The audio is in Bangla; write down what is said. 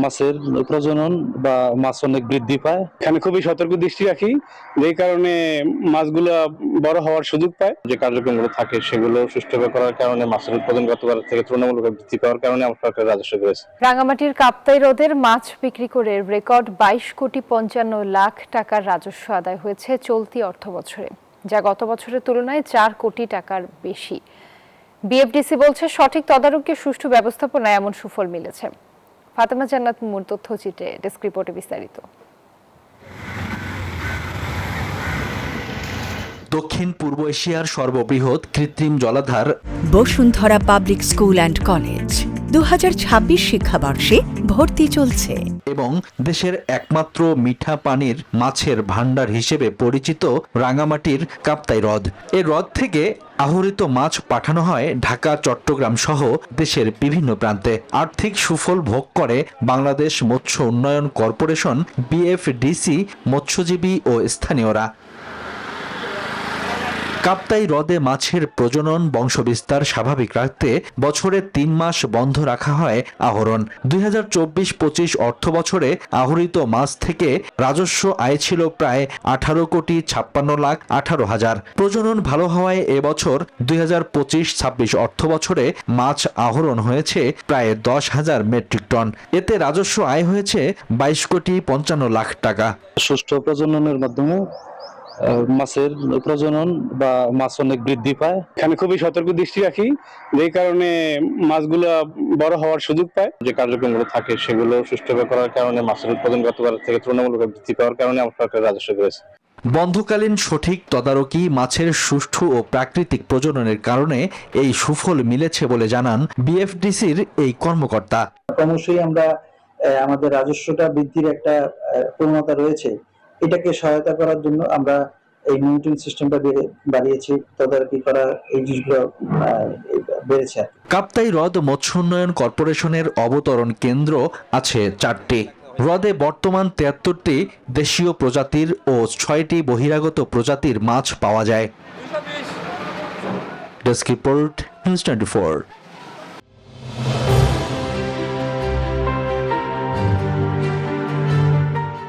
মাছের প্রজনন বা মাছ অনেক বৃদ্ধি পায়। এখানে খুবই সতর্ক দৃষ্টি রাখি, যেই কারণে মাছগুলো বড় হওয়ার সুযোগ পায়। যে কার্যক্রমগুলো থাকে সেগুলো সুষ্ঠুভাবে করার কারণে মাছের উৎপাদন গতবার থেকে তুলনামূলকভাবে বৃদ্ধি পাওয়ার কারণে আমার সরকারের রাজস্ব বেড়েছে। রাঙামাটির কাপ্তাই হ্রদের মাছ বিক্রি করে রেকর্ড 22,55,00,000 টাকার রাজস্ব আদায় হয়েছে চলতি অর্থবছরে, যা গত বছরের তুলনায় 4 কোটি টাকার বেশি। বিএফডিসি বলছে সঠিক তদারকি সুষ্ঠু ব্যবস্থাপনায় এমন সুফল মিলেছে। ফাতেমা জান্নাত মুর তথ্যচিত্রে, ডেস্ক রিপোর্টে বিস্তারিত। দক্ষিণ পূর্ব এশিয়ার সর্ববৃহৎ কৃত্রিম জলাধার Bashundhara public school and college 2026 শিক্ষাবর্ষে ভর্তি চলছে এবং দেশের একমাত্র মিঠা পানির মাছের ভান্ডার হিসেবে পরিচিত রাঙামাটির কাপ্তাই হ্রদ। এই হ্রদ থেকে আহরিত মাছ পাঠানো হয় ঢাকা, চট্টগ্রাম সহ দেশের বিভিন্ন প্রান্তে। আর্থিক সুফল ভোগ করে বাংলাদেশ মৎস্য উন্নয়ন কর্পোরেশন, বিএফডিসি, মৎস্যজীবী ও স্থানীয়রা। কাপ্তাই হ্রদে মাছের প্রজনন বংশবিস্তার স্বাভাবিক রাখতে বছরে 3 মাস বন্ধ রাখা হয় আহরণ। 2024-25 অর্থ বছরে আহরিত মাছ থেকে রাজস্ব আয় ছিল প্রায় 18,56,18,000। প্রজনন ভালো হওয়ায় এবছর 2025-26 অর্থ বছরে মাছ আহরণ হয়েছে প্রায় 10,000 মেট্রিক টন। এতে রাজস্ব আয় হয়েছে 22,55,00,000 টাকা। সুষ্ঠু প্রজননের মাধ্যমে মাছের প্রজনন বা মাছ অনেক বৃদ্ধি পায়। এখানে খুবই সতর্ক দৃষ্টি রাখি, যেই কারণে মাছগুলো বড় হওয়ার সুযোগ পায়। যে কার্যক্রমগুলো থাকে সেগুলো সুষ্ঠুভাবে করার কারণে মাছের উৎপাদন গতবার থেকে তুলনামূলকভাবে বৃদ্ধি পাওয়ার কারণে আমার সরকারের রাজস্ব বেড়েছে। বন্ধকালীন সঠিক তদারকি, মাছের সুষ্ঠু ও প্রাকৃতিক প্রজননের কারণে এই সুফল মিলেছে বলে জানান বিএফডিসির এই কর্মকর্তা। ক্রমশই আমরা আমাদের রাজস্বটা বৃদ্ধির একটা প্রবণতা রয়েছে। এটাকে সহায়তা করার জন্য আমরা এই মনিটরিং সিস্টেমটা বাড়িয়েছি, তদারকি করা এই জিনিসগুলো বেড়েছে। কাপ্তাই হ্রদ মৎস্য উন্নয়ন কর্পোরেশনের অবতরণ কেন্দ্র আছে 4টি। হ্রদে বর্তমান 73টি দেশীয় প্রজাতির ও 6টি বহিরাগত প্রজাতির মাছ পাওয়া যায়। Desk report, news 24।